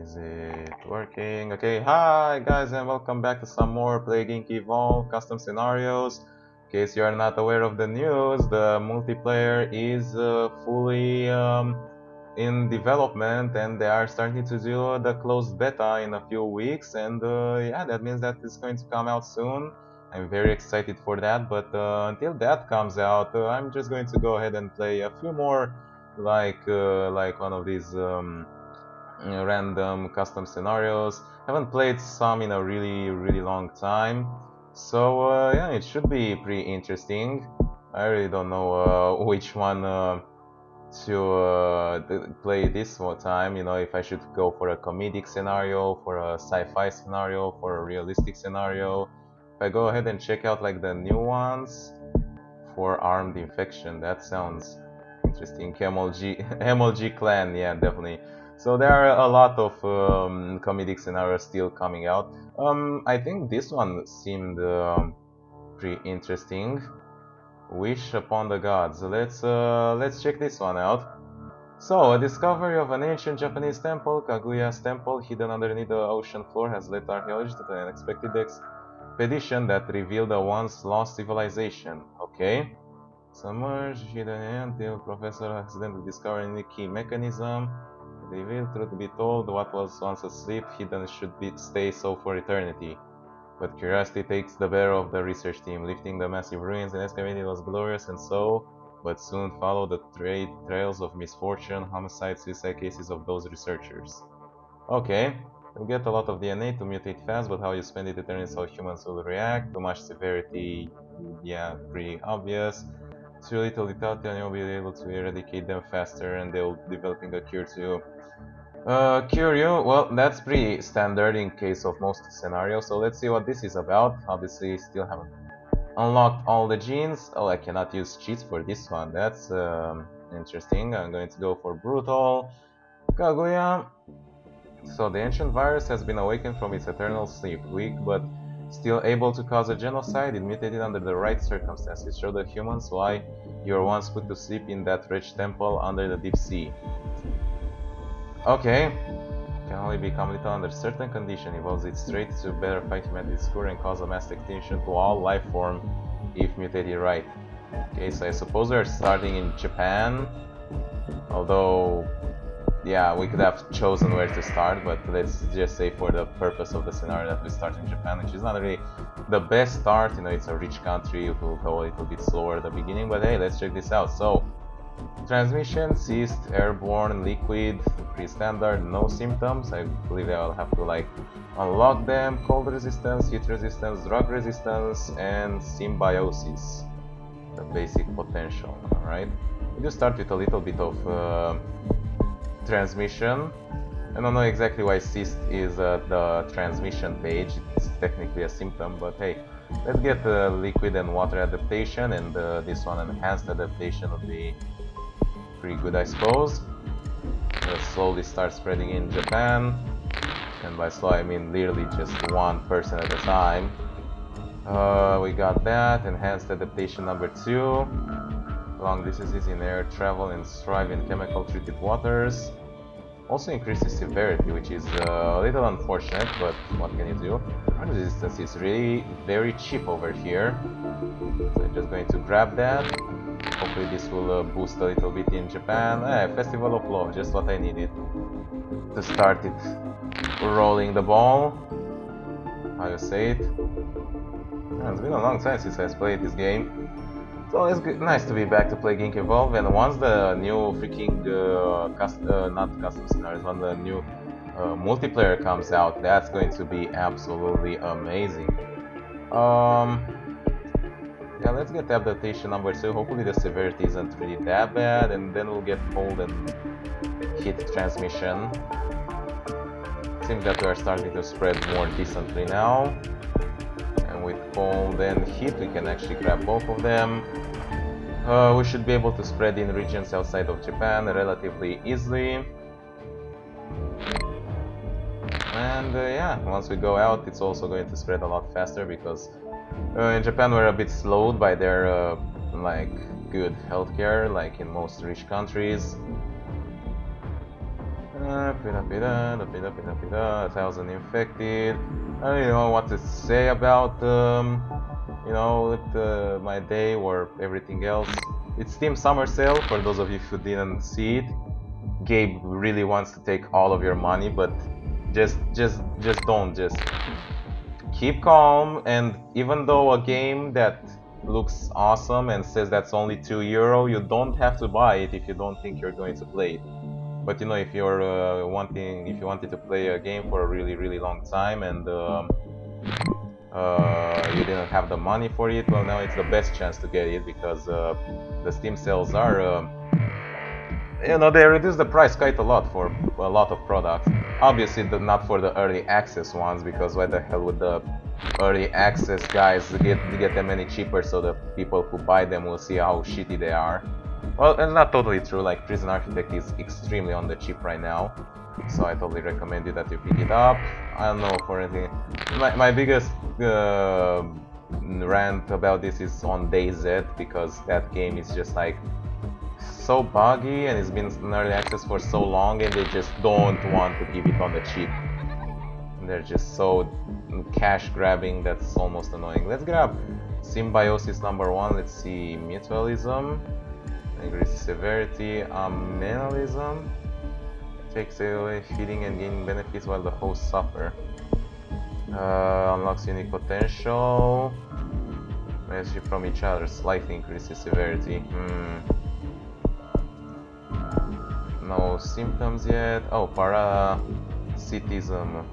Is it working? Okay, hi guys and welcome back to some more Plague Inc. Evolve custom scenarios. In case you are not aware of the news, the multiplayer is fully in development and they are starting to do the closed beta in a few weeks, and yeah, that means that it's going to come out soon. I'm very excited for that, but until that comes out, I'm just going to go ahead and play a few more like one of these random custom scenarios. Haven't played some in a really long time, so yeah, it should be pretty interesting. I really don't know which one to play this one time. You know, if I should go for a comedic scenario, for a sci-fi scenario, for a realistic scenario. If I go ahead and check out like the new ones for armed infection, that sounds interesting. MLG clan, yeah, definitely. So there are a lot of comedic scenarios still coming out. I think this one seemed pretty interesting. Wish upon the gods. Let's check this one out. So, a discovery of an ancient Japanese temple, Kaguya's temple, hidden underneath the ocean floor, has led archaeologists to an unexpected expedition that revealed a once lost civilization. Okay. Submerged, hidden until Professor accidentally discovered a key mechanism. Revealed, truth be told, what was once asleep, hidden should stay so for eternity. But curiosity takes the better of the research team. Lifting the massive ruins and excavating was glorious and so, but soon followed the trails of misfortune, homicide, suicide cases of those researchers. Okay, you get a lot of DNA to mutate fast, but how you spend it determines how humans will react. Too much severity, yeah, pretty obvious. Too little lethality and you'll be able to eradicate them faster and they'll developing a cure to cure you. Well, that's pretty standard in case of most scenarios, so let's see what this is about. Obviously, still haven't unlocked all the genes. Oh, I cannot use cheats for this one. That's interesting. I'm going to go for Brutal. Kaguya. So the ancient virus has been awakened from its eternal sleep. Weak, but still able to cause a genocide. It mutated under the right circumstances. Show the humans why you were once put to sleep in that rich temple under the deep sea. Okay. Can only become lethal under certain condition. Evolves its trait to better fight humanity's score and cause a mass extinction to all life form if mutated right. Okay, so I suppose we're starting in Japan. Although, yeah, we could have chosen where to start, but let's just say for the purpose of the scenario that we start in Japan, which is not really the best start. You know, it's a rich country, it will go a little bit slower at the beginning, but hey, let's check this out. So, transmission ceased, airborne, liquid, pre-standard, no symptoms. I believe I will have to like unlock them. Cold resistance, heat resistance, drug resistance, and symbiosis. The basic potential, alright? We just start with a little bit of transmission. I don't know exactly why cyst is the transmission page. It's technically a symptom, but hey, let's get liquid and water adaptation, and this one enhanced adaptation would be pretty good, I suppose. Let's slowly start spreading in Japan, and by slow I mean literally just one person at a time. We got that. Enhanced adaptation number 2. Long distances in air travel and strive in chemical treated waters. Also increases severity, which is a little unfortunate, but what can you do? Drug resistance is really very cheap over here, so I'm just going to grab that. Hopefully this will boost a little bit in Japan. Festival of Love, just what I needed to start it rolling the ball. How you say it? It's been a long time since I played this game. So it's nice to be back to play Gink Evolve, and once the new freaking not custom scenarios, when the new multiplayer comes out, that's going to be absolutely amazing. Yeah, let's get adaptation number 2. Hopefully the severity isn't really that bad, and then we'll get cold and heat transmission. Seems that we are starting to spread more decently now. And with cold and heat, we can actually grab both of them. We should be able to spread in regions outside of Japan relatively easily. And yeah, once we go out, it's also going to spread a lot faster because in Japan we're a bit slowed by their like good healthcare, like in most rich countries. 1,000 infected. I don't know what to say about my day or everything else. It's Steam Summer Sale, for those of you who didn't see it. Gabe really wants to take all of your money, but just don't. Just keep calm, and even though a game that looks awesome and says that's only €2, you don't have to buy it if you don't think you're going to play it. But you know, if you're if you wanted to play a game for a really long time and you didn't have the money for it, well, now it's the best chance to get it, because the Steam sales are they reduce the price quite a lot for a lot of products. Obviously not for the early access ones, because why the hell would the early access guys get them any cheaper, so the people who buy them will see how shitty they are. Well, it's not totally true. Like, Prison Architect is extremely on the cheap right now, so I totally recommend you that you pick it up. I don't know for anything. My biggest rant about this is on DayZ, because that game is just like so buggy and it's been in early access for so long, and they just don't want to give it on the cheap. They're just so cash grabbing that's almost annoying. Let's grab Symbiosis #1. Let's see, Mutualism. Increases severity. Amenalism takes away feeding and gaining benefits while the hosts suffer. Unlocks unique potential. Relationship from each other. Slightly increases severity. No symptoms yet. Oh, parasitism.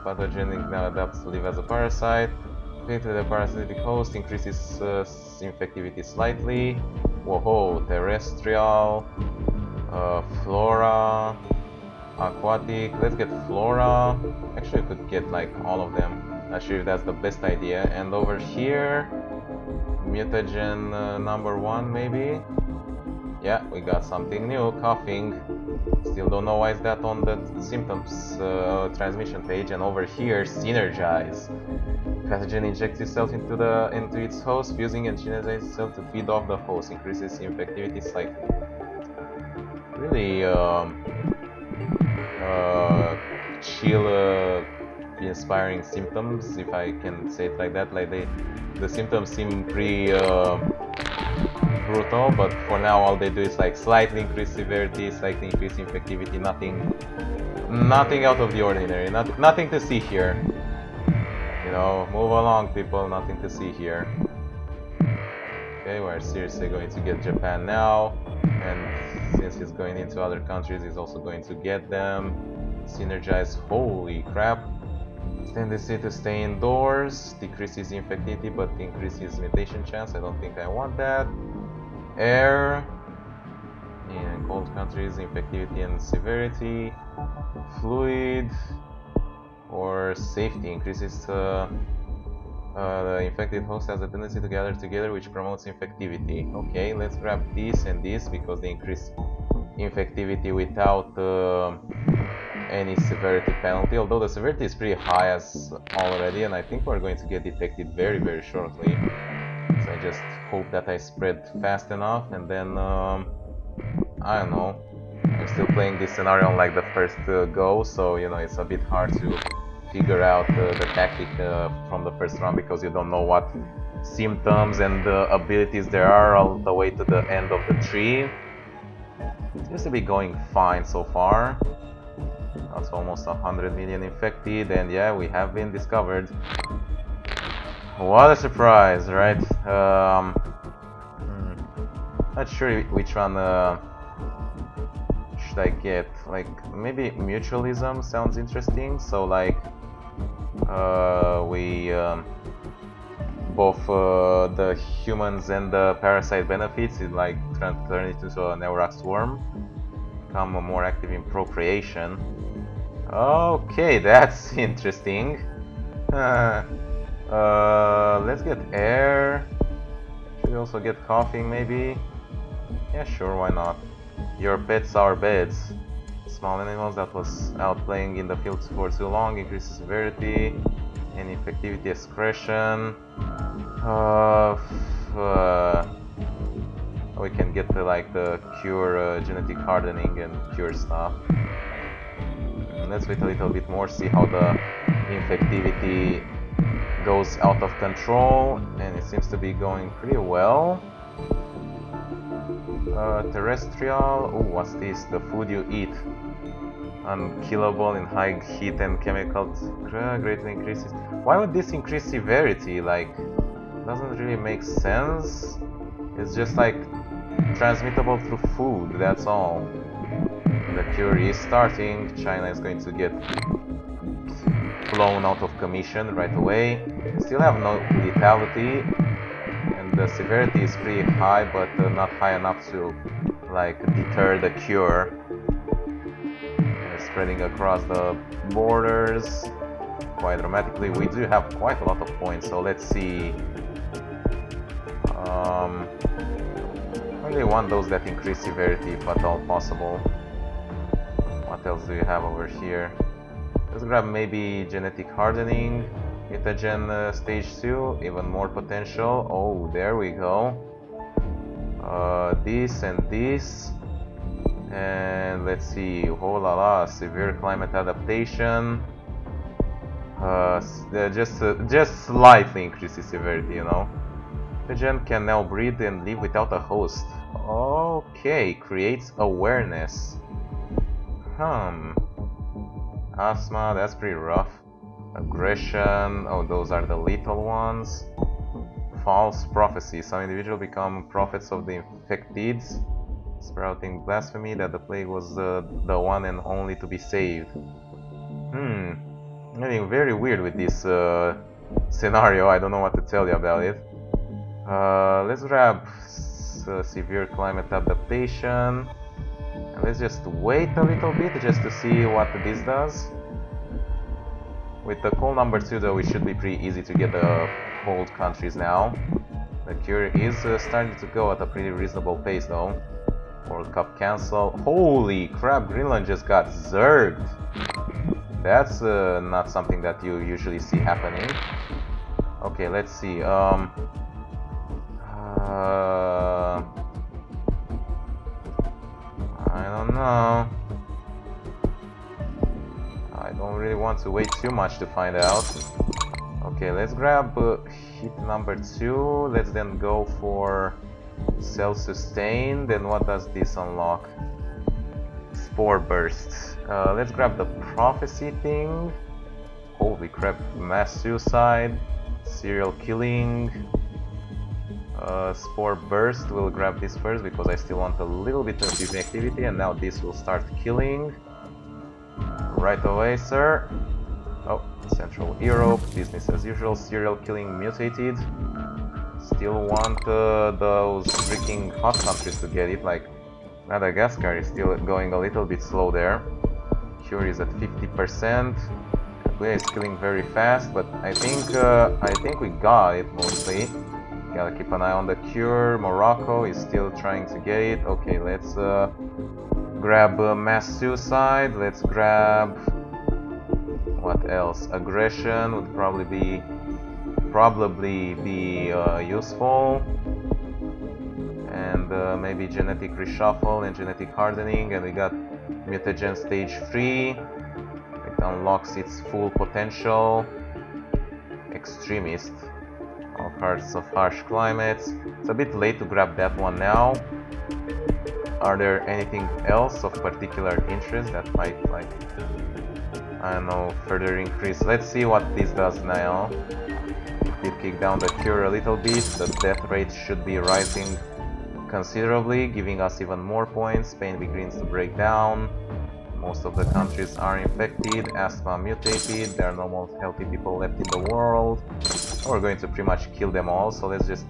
Pathogenic now adapts to live as a parasite. To the parasitic host, increases infectivity slightly. Whoa, terrestrial, flora, aquatic. Let's get flora. Actually, I could get like all of them. Not sure if that's the best idea. And over here, mutagen #1 maybe. Yeah, we got something new. Coughing. Still don't know why is that on the symptoms transmission page. And over here, synergize. Pathogen injects itself into its host, fusing and synergizes itself to feed off the host, increases infectivity slightly. Really chill, inspiring symptoms, if I can say it like that. Like the symptoms seem pretty brutal, but for now all they do is like slightly increase severity, slightly increase infectivity. Nothing out of the ordinary. Nothing to see here. You know, move along, people. Nothing to see here. Okay, we're seriously going to get Japan now, and since he's going into other countries, he's also going to get them. Synergize. Holy crap! Tendency to stay indoors, decreases infectivity but increases mutation chance. I don't think I want that. Air. In cold countries, infectivity and severity. Fluid. Or safety, increases the infected host has a tendency to gather together, which promotes infectivity. Okay, let's grab this and this because they increase infectivity without any severity penalty, although the severity is pretty high as already, and I think we're going to get detected very shortly. So I just hope that I spread fast enough, and then I don't know. I'm still playing this scenario on like the first go, so you know it's a bit hard to figure out the tactic from the first round, because you don't know what symptoms and abilities there are all the way to the end of the tree. It seems to be going fine so far. That's almost 100 million infected, and yeah, we have been discovered. What a surprise, right? Not sure which one should I get. Like, maybe mutualism sounds interesting. So like we both the humans and the parasite benefits, it like turn it into a Neurax worm, become more active in procreation. Okay, that's interesting. Let's get air. Should we also get coughing maybe? Yeah, sure, why not? Your pets are beds. Small animals that was out playing in the fields for too long, increases severity and infectivity excretion. We can get to like the cure genetic hardening and cure stuff. Let's wait a little bit more, see how the infectivity goes out of control, and it seems to be going pretty well. Terrestrial, oh, what's this? The food you eat. Unkillable in high heat and chemicals, greatly increases. Why would this increase severity? Like, doesn't really make sense. It's just like transmittable through food, that's all. The cure is starting. China is going to get blown out of commission right away. Still have no lethality, and the severity is pretty high, but not high enough to like deter the cure. Spreading across the borders quite dramatically. We do have quite a lot of points, so let's see. I really want those that increase severity if at all possible. What else do you have over here? Let's grab maybe genetic hardening, mutagen stage 2, even more potential. Oh, there we go. This and this. And let's see, oh la la, severe climate adaptation. Just slightly increases severity, you know. Mutagen can now breed and live without a host. Okay, creates awareness. Asthma, that's pretty rough. Aggression, oh, those are the lethal ones. False prophecy, some individuals become prophets of the infected, sprouting blasphemy that the plague was the one and only to be saved. Getting very weird with this scenario, I don't know what to tell you about it. Let's grab severe climate adaptation. And let's just wait a little bit just to see what this does. With the call number 2 though, it should be pretty easy to get the cold countries now. The cure is starting to go at a pretty reasonable pace though. World Cup cancel. Holy crap, Greenland just got zerged. That's not something that you usually see happening. Okay, let's see. I don't know. I don't really want to wait too much to find out. Okay, let's grab hit number 2. Let's then go for self-sustain. Then what does this unlock? Spore burst. Let's grab the prophecy thing. Holy crap, mass suicide, serial killing. Spore burst, we'll grab this first because I still want a little bit of this activity, and now this will start killing. Right away, sir. Oh, Central Europe, business as usual, serial killing mutated. Still want those freaking hot countries to get it, like Madagascar is still going a little bit slow there. Cure is at 50%. Player is killing very fast, but I think we got it mostly. Gotta keep an eye on the cure. Morocco is still trying to get it. Okay, let's grab mass suicide. Let's grab what else? Aggression would probably be useful, and maybe genetic reshuffle and genetic hardening. And we got mutagen stage 3. It unlocks its full potential. Extremist. All parts of harsh climates. It's a bit late to grab that one now. Are there anything else of particular interest that might, like, I don't know, further increase? Let's see what this does now. It did kick down the cure a little bit. The death rate should be rising considerably, giving us even more points. Spain begins to break down. Most of the countries are infected. Asthma mutated. There are no more healthy people left in the world. We're going to pretty much kill them all, so let's just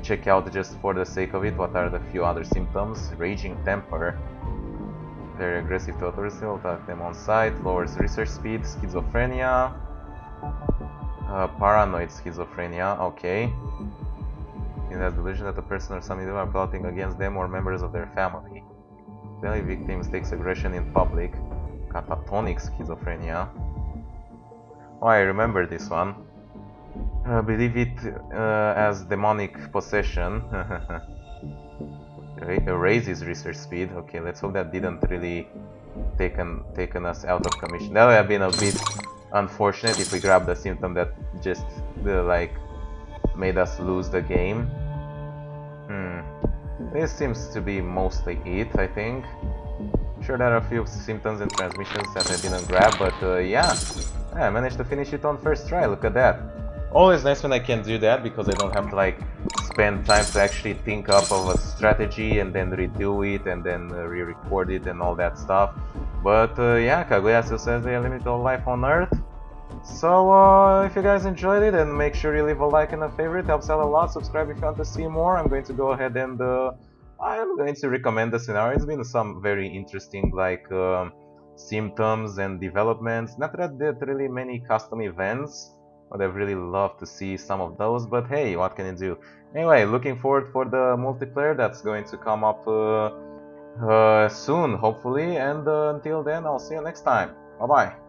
check out, just for the sake of it, what are the few other symptoms. Raging temper. Very aggressive to authorities, will attack them on sight. Lowers research speed. Schizophrenia. Paranoid schizophrenia, okay. It has delusion that a person or some individual are plotting against them or members of their family. Daily victims takes aggression in public. Catatonic schizophrenia. Oh, I remember this one. Believe it as demonic possession. Raises research speed. Okay, let's hope that didn't really taken us out of commission. That would have been a bit unfortunate if we grabbed a symptom that just like made us lose the game. This seems to be mostly it, I think. I'm sure there are a few symptoms and transmissions that I didn't grab, but yeah, I managed to finish it on first try. Look at that. Always nice when I can do that because I don't have to like spend time to actually think up of a strategy and then redo it and then re-record it and all that stuff. But yeah, Kaguya still says the limit of life on Earth. So if you guys enjoyed it, then make sure you leave a like and a favorite, helps out a lot. Subscribe if you want to see more. I'm going to go ahead and I'm going to recommend the scenario. It's been some very interesting like symptoms and developments. Not that there are really many custom events, but I've really loved to see some of those. But hey, what can you do? Anyway, looking forward for the multiplayer that's going to come up soon, hopefully. And until then, I'll see you next time. Bye bye.